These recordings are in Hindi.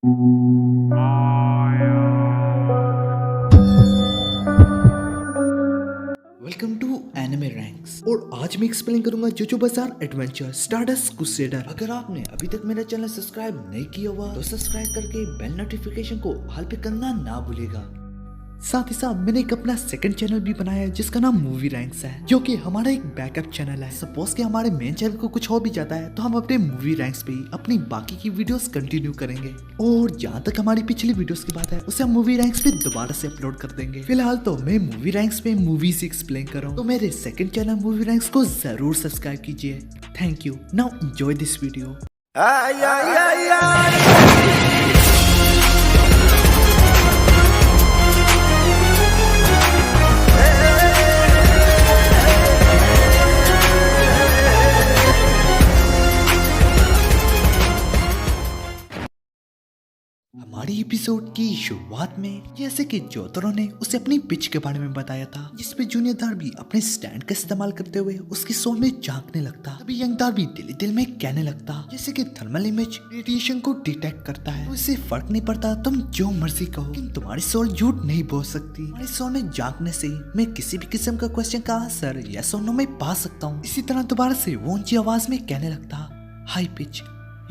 वेलकम टू एनिमे रैंक्स और आज मैं एक्सप्लेन करूंगा जोजो बाजार एडवेंचर स्टारडस्ट क्रूसेडर। अगर आपने अभी तक मेरा चैनल सब्सक्राइब नहीं किया हुआ तो सब्सक्राइब करके बेल नोटिफिकेशन को ऑल पे करना ना भूलेगा। साथ ही साथ मैंने एक अपना सेकंड चैनल भी बनाया है जिसका नाम मूवी रैंक्स है, जो कि हमारा एक बैकअप चैनल है। सपोज कि हमारे मेन चैनल को कुछ हो भी जाता है तो हम अपने मूवी रैंक्स पे ही अपनी बाकी की वीडियोस कंटिन्यू करेंगे। और जहाँ तक हमारी पिछली वीडियोस की बात है उसे हम मूवी रैंक्स पे दोबारा से अपलोड कर देंगे। फिलहाल तो मैं मूवी रैंक्स पे मूवीज एक्सप्लेन कर रहा हूँ, तो मेरे सेकंड चैनल मूवी रैंक्स को जरूर सब्सक्राइब कीजिए। Thank you. Now enjoy this video. हमारी एपिसोड की शुरुआत में जैसे कि जोतरो ने उसे अपनी पिच के बारे में बताया था, जिसपे जूनियर डार्बी अपने स्टैंड का इस्तेमाल करते हुए उसकी सोल में झांकने लगता। तभी यंग डार्बी दिल में कहने लगता जैसे कि थर्मल इमेज रेडिएशन को डिटेक्ट करता है, तो इससे फर्क नहीं पड़ता तुम जो मर्जी कहो, लेकिन तुम्हारी सोल झूठ नहीं बोल सकती। हमारी सोल में झांकने से मैं किसी भी किस्म का क्वेश्चन का आंसर यस और नो में पा सकता हूँ। इसी तरह दोबारा से वो ऊंची आवाज में कहने लगता, हाई पिच,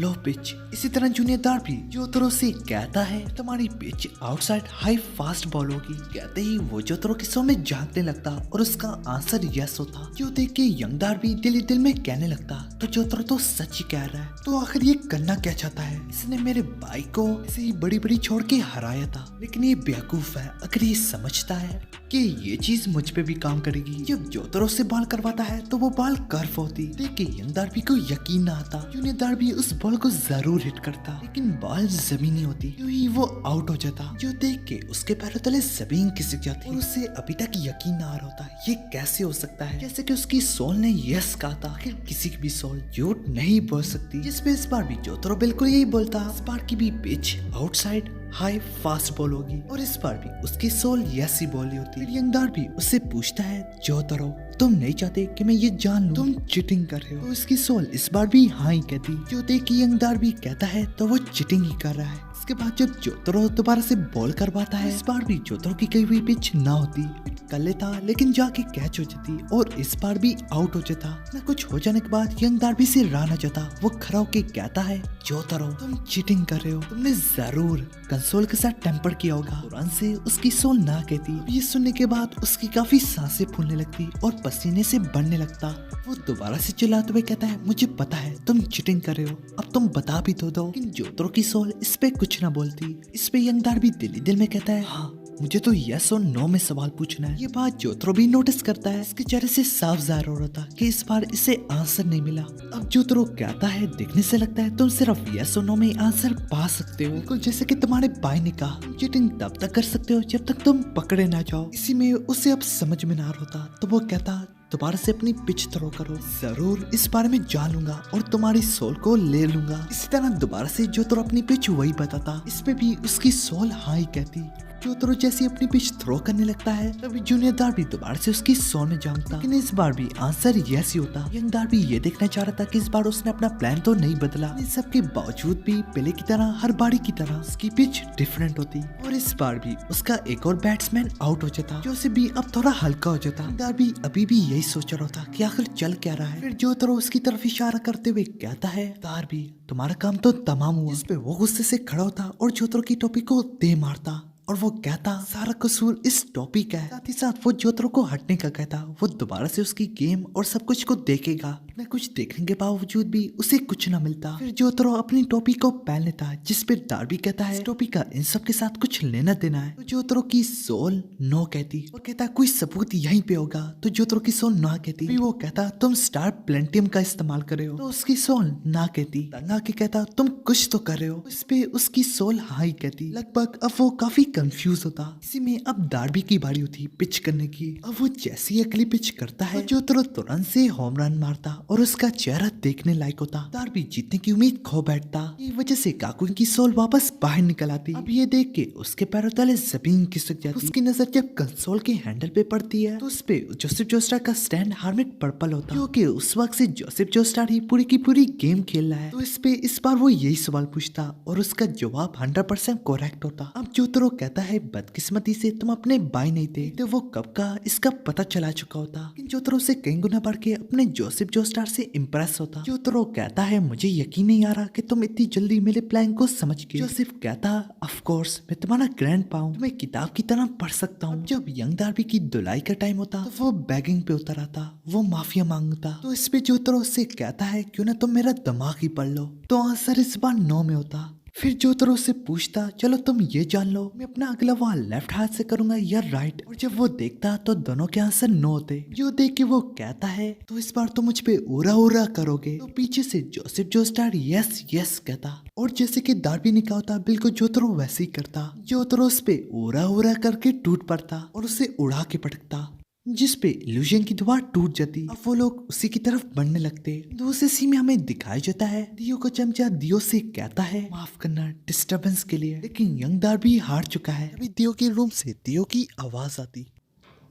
लो पिच। इसी तरह जूनियर डार्बी जोतरो से कहता है तुम्हारी pitch outside high fast ball होगी। कहते ही वो जोतरो की सो में झांकने लगता और उसका आंसर यस होता, जो देख के यंग डार्बी दिल में कहने लगता तो जोतरो तो सच ही कह रहा है, तो आखिर ये करना क्या चाहता है? इसने मेरे भाई को ऐसे ही बड़ी छोड़ के हराया था, लेकिन ये बेवकूफ है अगर ये समझता है कि ये चीज मुझ पे भी काम करेगी। जब जोतरो से बाल करवाता है तो वो बाल कर्व होती, देख के यंग डार्बी को यकीन ना आता। जूनियर डार्बी उस बॉल को जरूर हिट करता, लेकिन बॉल जमीनी होती, यूं ही वो आउट हो जाता। जो देख के उसके पैरों तले जमीन खिसक जाती और उसे अभी तक यकीन ना आ रहा होता ये कैसे हो सकता है। जैसे कि उसकी सोल ने यस कहा था, आखिर किसी की भी सोल झूठ नहीं बोल सकती। जिसपे इस बार भी जोतरो बिल्कुल यही बोलता, इस बार की भी pitch outside high fast ball होगी और इस बार भी उसकी सोल यस ही बोली होती। फिर यंग डार्बी उससे पूछता है, जोतरो तुम नहीं चाहते कि मैं ये जान लूं तुम चीटिंग कर रहे हो? तो इसकी सोल इस बार भी हाँ ही कहती। जो देख के यंग डार्बी कहता है तो वो चीटिंग ही कर रहा है। इसके बाद जब जोतरो दोबारा से बॉल करवाता है, इस बार भी जोतरो की कही हुई पिच ना होती, कर लेता लेकिन जाके कैच हो जाती और इस बार भी आउट हो जाता। ना कुछ हो जाने के बाद यंग डार्बी से रहा जाता, वो खड़ा होके कहता है, जोतरो तुम चीटिंग कर रहे हो, तुमने जरूर कंसोल के साथ टेम्पर किया होगा। तुरंत से उसकी सोल ना कहती। ये सुनने के बाद उसकी काफी सांसें फूलने लगती और पसीने से बढ़ने लगता। वो दोबारा से चिल्लाते हुए कहता है, मुझे पता है तुम चीटिंग कर रहे हो, अब तुम बता भी तो दो। लेकिन जोतरो की सोल इस पे कुछ ना बोलती। इस पे यंग डार्बी दिल में कहता है, हाँ मुझे तो यस और नो में सवाल पूछना है। ये बात जोतरो भी नोटिस करता है, इसके चेहरे से साफ जाहिर हो रहा था कि इस बार इसे आंसर नहीं मिला। अब जोतरो कहता है, देखने से लगता है तुम सिर्फ यस और नो में आंसर पा सकते हो, बिल्कुल जैसे कि तुम्हारे भाई ने कहा, तुम चीटिंग तब तक कर सकते हो जब तक तुम पकड़े ना जाओ। इसी में उसे अब समझ में ना होता, तो वो कहता, दोबारा से अपनी पिच थ्रो करो, जरूर इस बारे में जान लूंगा और तुम्हारी सोल को ले लूंगा। इसी तरह दोबारा से जोतरो अपनी पिच वही बताता, इस पे भी उसकी सोल हाँ ही कहती। जोतरो जैसे अपनी पिच थ्रो करने लगता है तभी जूनियर डार्बी दोबारा से उसकी सोल में झांकता, लेकिन इस बार भी आंसर यस ही होता। यंग डार्बी ये देखना चाह रहा था कि इस बार उसने अपना प्लान तो नहीं बदला। इन सब के बावजूद भी पहले की तरह हर बारी की तरह उसकी पिच डिफरेंट होती और इस बार भी उसका एक और बैट्समैन आउट हो जाता, जो से भी अब थोड़ा हल्का हो जाता। डार्बी अभी भी यही सोच रहा था कि आखिर चल क्या रहा है। फिर जोतरो उसकी तरफ इशारा करते हुए कहता है, डार्बी तुम्हारा काम तो तमाम हुआ। इस पे वो गुस्से से खड़ा होता और जोतरो की टोपी को दे मारता और वो कहता, सारा कसूर इस टॉपी का है। साथ ही साथ वो जोतरो को हटने का कहता, वो दोबारा से उसकी गेम और सब कुछ को देखेगा। इतना कुछ देखने के बावजूद भी उसे कुछ न मिलता। फिर जोतरो अपनी टोपी को पहन लेता, जिस पे डार्बी कहता है, इस टोपी का इन सब के साथ कुछ लेना देना है। तो जोतरो की सोल नो कहती और कहता, कोई सबूत यहीं पे होगा। तो जोतरो की सोल ना कहती। फिर वो कहता, तुम स्टार प्लेंटियम का इस्तेमाल कर रहे हो। तो उसकी सोल ना कहती। तंगा के कहता, तुम कुछ तो कर रहे हो। इस पे उसकी सोल हाँ ही कहती। लगभग अब वो काफी कंफ्यूज होता। इसी में अब डार्बी की बारी होती पिच करने की। अब वो जैसी अगली पिच करता है, जोतरो तुरंत से होम रन मारता और उसका चेहरा देखने लायक होता। डार्बी जीतने की उम्मीद खो बैठता। ये वजह से काकुन की सोल वापस बाहर निकल आती। अब ये देख के उसके पैरों तले जमीन खिसक जाती। उसकी नजर जब कंसोल के हैंडल पे पड़ती है तो उस पे जोसेफ जोस्टार का स्टैंड हार्मिट पर्पल होता, क्योंकि उस वक्त से जोसेफ जोस्टार ही पूरी की पूरी गेम खेल रहा है। तो इस पे इस बार वो यही सवाल पूछता और उसका जवाब 100% करेक्ट होता। अब जोतरो कहता है बदकिस्मती से तुम अपने भाई नहीं थे, तो वो कब का इसका पता चला चुका होता। जोतरो से कई गुना बढ़ के अपने जोसेफ जोस्टार से इम्प्रेस होता। जोतरो कहता है मुझे यकीन नहीं आ रहा कि तुम इतनी जल्दी मेरे प्लान को समझ गए। जोसेफ कहता ऑफ कोर्स मैं तुम्हारा ग्रैंडपा हूं, तुम्हें किताब की तरह पढ़ सकता हूँ। जब यंग डार्बी की धुलाई का टाइम होता तो वो बैगिंग पे उतर आता, वो माफिया मांगता। तो इस पे जोतरो उससे कहता है क्यों ना तुम मेरा दिमाग ही पढ़ लो। तो आंसर इस बार नो में होता। फिर जोतरो से पूछता चलो तुम ये जान लो मैं अपना अगला वार लेफ्ट हाथ से करूंगा या राइट। और जब वो देखता तो दोनों के आंसर नो होते। जो देख के वो कहता है तो इस बार तो मुझ पे ओरा ओरा करोगे। तो पीछे से जोसेफ जोस्टार यस यस कहता और जैसे कि डार्बी ने कहा होता बिल्कुल जोतरो वैसे ही करता। जोतरो उस पे ओरा ओरा करके टूट पड़ता और उसे उड़ा के पटकता, जिसपे इल्यूजन की दीवार टूट जाती। अब वो लोग उसी की तरफ बढ़ने लगते। दूसरे सीन में हमें दिखाई जाता है दियो को चमचा दियो से कहता है माफ करना डिस्टरबेंस के लिए, लेकिन यंग डार्बी हार चुका है। अभी दियो के रूम से दियो की आवाज आती।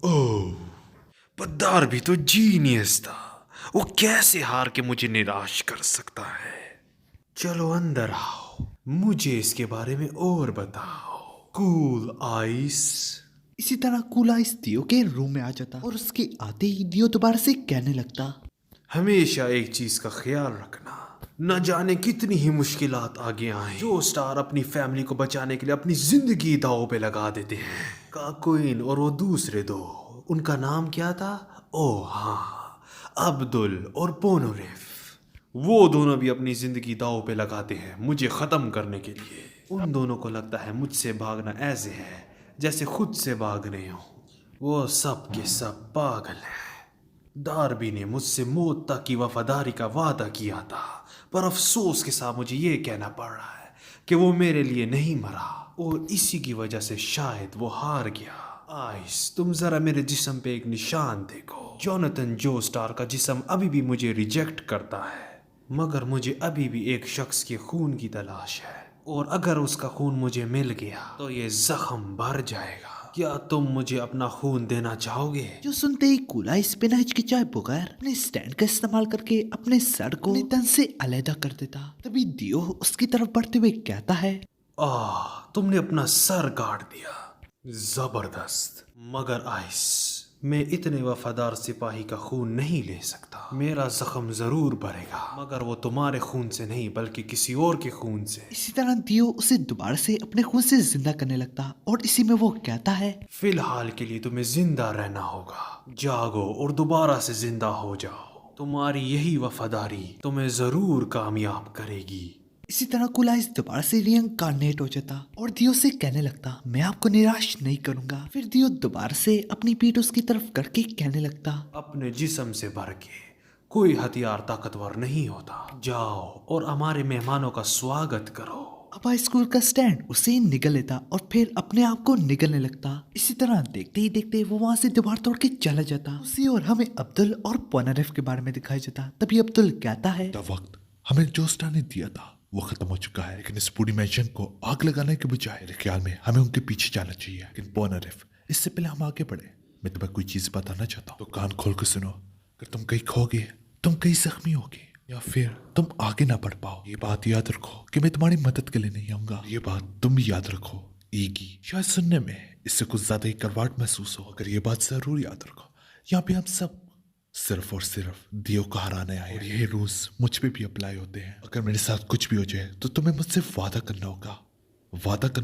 ओह, पर डार्बी तो जीनियस था। वो कैसे हार के मुझे निराश कर सकता है। चलो अंदर आओ, मुझे इसके बारे में और बताओ। Cool ice. इसी तरह कूला इस दियो के रूम में आ जाता और उसके आते ही दियो दोबारा से कहने लगता हमेशा एक चीज का ख्याल रखना, न जाने कितनी ही मुश्किलात आगे आए, जो स्टार अपनी फैमिली को बचाने के लिए अपनी जिंदगी दांव पे लगा देते हैं। काकुइन और वो दूसरे दो, उनका नाम क्या था? ओह हाँ, अब्दुल और पोनोरेफ। वो दोनों भी अपनी जिंदगी दांव पे लगाते हैं मुझे खत्म करने के लिए। उन दोनों को लगता है मुझसे भागना ऐसे है जैसे खुद से भाग रहे हो। वो सब के सब पागल हैं। डार्बी ने मुझसे मौत तक की वफादारी का वादा किया था, पर अफसोस के साथ मुझे ये कहना पड़ रहा है कि वो मेरे लिए नहीं मरा और इसी की वजह से शायद वो हार गया। आइस, तुम जरा मेरे जिस्म पे एक निशान देखो। जोनाथन जोस्टार का जिस्म अभी भी मुझे रिजेक्ट करता है, मगर मुझे अभी भी एक शख्स के खून की तलाश है, और अगर उसका खून मुझे मिल गया तो ये जख्म भर जाएगा। क्या तुम मुझे अपना खून देना चाहोगे? जो सुनते ही कूला इस बिना हिचकिचाए बगैर अपने स्टैंड का इस्तेमाल करके अपने सर को अपने तन से अलग कर देता। तभी दियो उसकी तरफ बढ़ते हुए कहता है तुमने अपना सर काट दिया, जबरदस्त। मगर आइस, मैं इतने वफादार सिपाही का खून नहीं ले सकता। मेरा जख्म जरूर भरेगा, मगर वो तुम्हारे खून से नहीं बल्कि किसी और के खून से। इसी तरह दियो उसे दोबारा से अपने खून से जिंदा करने लगता और इसी में वो कहता है फिलहाल के लिए तुम्हें जिंदा रहना होगा। जागो और दोबारा से जिंदा हो जाओ। तुम्हारी यही वफादारी तुम्हें जरूर कामयाब करेगी। इसी तरह कुलाइस दोबारा से रिइंकार्नेट हो जाता और दियो से कहने लगता मैं आपको निराश नहीं करूंगा। फिर दियो दोबारा से अपनी पीठ उसकी तरफ करके कहने लगता अपने जिस्म से भर के कोई हथियार ताकतवर नहीं होता। जाओ और हमारे मेहमानों का स्वागत करो। अब स्कूल का स्टैंड उसे निगल लेता और फिर अपने आप को निगलने लगता। इसी तरह देखते ही देखते वो वहाँ से दीवार तोड़ के चला जाता। उसी और हमें अब्दुल और पोनारेफ के बारे में दिखाई जाता। तभी अब्दुल कहता है वक्त हमें जोस्टार ने दिया था वो खत्म हो चुका है, लेकिन इस पूरी मैशन को आग लगाने के बजाय मेरे ख्याल में हमें उनके पीछे जाना चाहिए। लेकिन पोनारेफ, इससे पहले हम आगे बढ़े, मैं तुम्हें कोई चीज बताना चाहता हूँ, तो कान खोल कर सुनो। अगर तुम कहीं खोगे, तुम कहीं जख्मी होगे या फिर तुम आगे ना बढ़ पाओ, ये बात याद रखो कि मैं तुम्हारी मदद के लिए नहीं आऊंगा। ये बात तुम भी याद रखो। ईगी, शायद सुनने में इससे कुछ ज्यादा ही करवाट महसूस हो, अगर ये बात जरूर याद रखो। यहाँ पे हम सब सिर्फ और सिर्फ दियो को हराने आए, और ये रूल्स मुझ पे भी अप्लाई होते हैं। अगर मेरे साथ कुछ भी हो जाए तो तुम्हें मुझसे वादा करना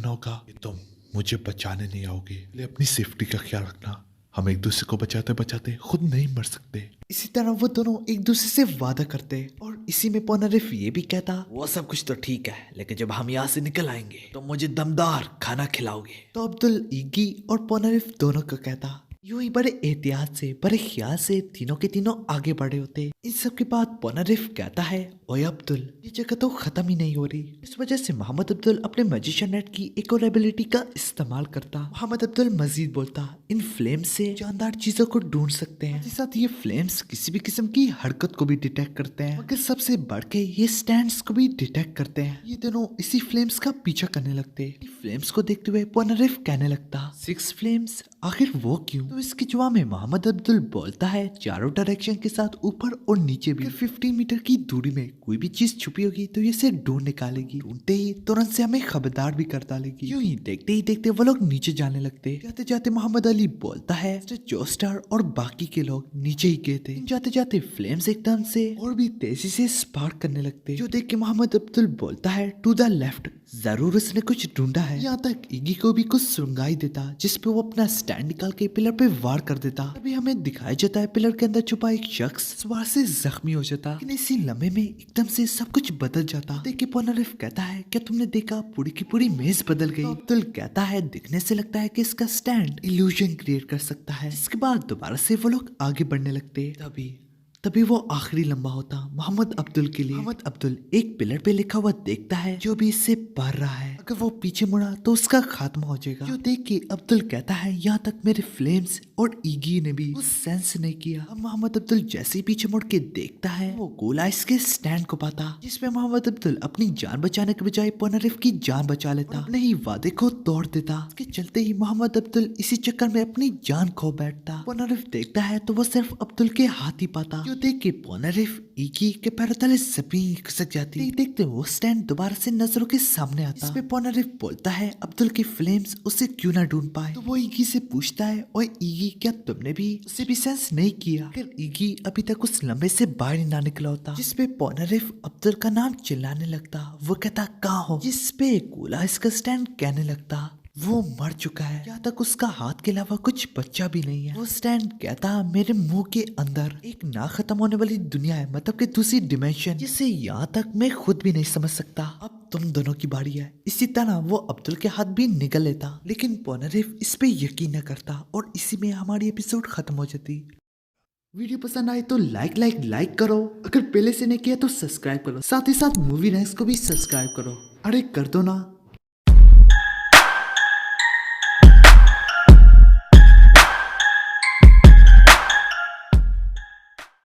होगा कि तुम मुझे बचाने नहीं आओगे। इसलिए अपनी सेफ्टी का ख्याल रखना। हम एक दूसरे को बचाते बचाते खुद नहीं मर सकते। इसी तरह वो दोनों एक दूसरे से वादा करते और इसी में पोनारेफ ये भी कहता वो सब कुछ तो ठीक है, लेकिन जब हम यहाँ से निकल आएंगे तो मुझे दमदार खाना खिलाओगे। तो अब्दुल ईगी और पोनारेफ दोनों को कहता यूं ही बड़े एहतियात से बड़े ख्याल से तीनों के तीनों आगे बढ़े होते। इन सब के बाद पोनारिफ कहता है, ओए अब्दुल, ये जगह तो खत्म ही नहीं हो रही। इस वजह से मोहम्मद अब्दुल अपने मैजिशियन नेट की एक और एबिलिटी का इस्तेमाल करता। मोहम्मद अब्दुल मजीद बोलता, इन फ्लेम्स से जानदार चीजों को ढूंढ सकते हैं। साथ ही साथ ये फ्लेम्स किसी भी किस्म की हरकत को भी डिटेक्ट करते हैं, मगर सबसे बढ़ के ये स्टैंड्स को भी डिटेक्ट करते हैं। ये दोनों इसी फ्लेम्स का पीछा करने लगते। फ्लेम्स को देखते हुए पोनारिफ कहने लगता, 6 फ्लेम्स, आखिर वो क्यों? तो इसके जवाब में मोहम्मद अब्दुल बोलता है, चारों डायरेक्शन के साथ ऊपर और नीचे भी 15 मीटर की दूरी में कोई भी चीज छुपी होगी तो ये इसे ढूंढ निकालेगी। ढूंढते ही तुरंत से हमें खबरदार भी कर डालेगी। यूं ही देखते वो लोग नीचे जाने लगते। जाते जाते मोहम्मद अली बोलता है, जोस्टार और बाकी के लोग नीचे ही गए थे। जाते जाते फ्लेम्स एकदम से और भी तेजी से स्पार्क करने लगते, जो देख के मोहम्मद अब्दुल बोलता है, टू द लेफ्ट, जरूर उसने कुछ ढूंढा है। यहाँ तक इगी को भी कुछ सुंगाई देता, जिसपे वो अपना स्टैंड निकाल के पिलर पे वार कर देता। अभी हमें दिखाया जाता है पिलर के अंदर छुपा एक शख्स वार से जख्मी हो जाता। लेकिन इसी लम्हे में एकदम से सब कुछ बदल जाता। देख के पोनारिफ कहता है, क्या तुमने देखा पूरी की पूरी मेज बदल गई? तो अब्दुल कहता है, दिखने से लगता है कि इसका स्टैंड इल्यूजन क्रिएट कर सकता है। इसके बाद दोबारा से वो लोग आगे बढ़ने लगते। तभी वो आखिरी लम्बा होता मोहम्मद अब्दुल के लिए। मोहम्मद अब्दुल एक पिलर पे लिखा हुआ देखता है, जो भी इससे पढ़ रहा है। अगर वो पीछे मुड़ा तो उसका खात्मा हो जाएगा। जो देख के अब्दुल कहता है, यहाँ तक मेरे फ्लेम्स और ईगी ने भी उस सेंस नहीं किया। अब मोहम्मद अब्दुल जैसे ही पीछे मुड़ के देखता है, वो गोला इसके स्टैंड को पाता, जिसमें मोहम्मद अब्दुल अपनी जान बचाने के बजाय पोनारिफ की जान बचा लेता, अपने ही वादे को तोड़ देता। इसके चलते ही मोहम्मद अब्दुल इसी चक्कर में अपनी जान खो बैठता। पोनारिफ देखता है तो वो सिर्फ अब्दुल के हाथ ही पाता। जो देख के पोनारिफ इगी के पैरों तले जमीन खिसक जाती। देखते वो स्टैंड दोबारा से नजरों के सामने आता। इसमें पोनारिफ बोलता है, अब्दुल के फ्लेम्स उसे क्यों ना ढूंढ पाए। तो वो इगी से पूछता है, ओए इगी, क्या तुमने भी उसे भी सेंस नहीं किया? अगर इगी अभी तक उस लंबे से बाहर ही ना निकला होता। जिसपे पोनारिफ अब्दुल का नाम चिल्लाने लगता। वो कहता, कहाँ हो? जिसपे गोला इसका स्टैंड कहने लगता, वो मर चुका है, यहाँ तक उसका हाथ के अलावा कुछ बच्चा भी नहीं है। वो स्टैंड कहता, मेरे मुंह के अंदर एक ना खत्म होने वाली दुनिया है, मतलब कि दूसरी डिमेंशन, जिसे यहाँ तक मैं खुद भी नहीं समझ सकता। अब तुम दोनों की बारी है। इसी तरह वो अब्दुल के हाथ भी निगल लेता, लेकिन पोनारिफ इस पे यकीन न करता और इसी में हमारी एपिसोड खत्म हो जाती। वीडियो पसंद आए तो लाइक करो। अगर पहले से नहीं किया तो सब्सक्राइब करो। साथ ही साथ मूवी रैंक्स को भी सब्सक्राइब करो। अरे कर दो ना।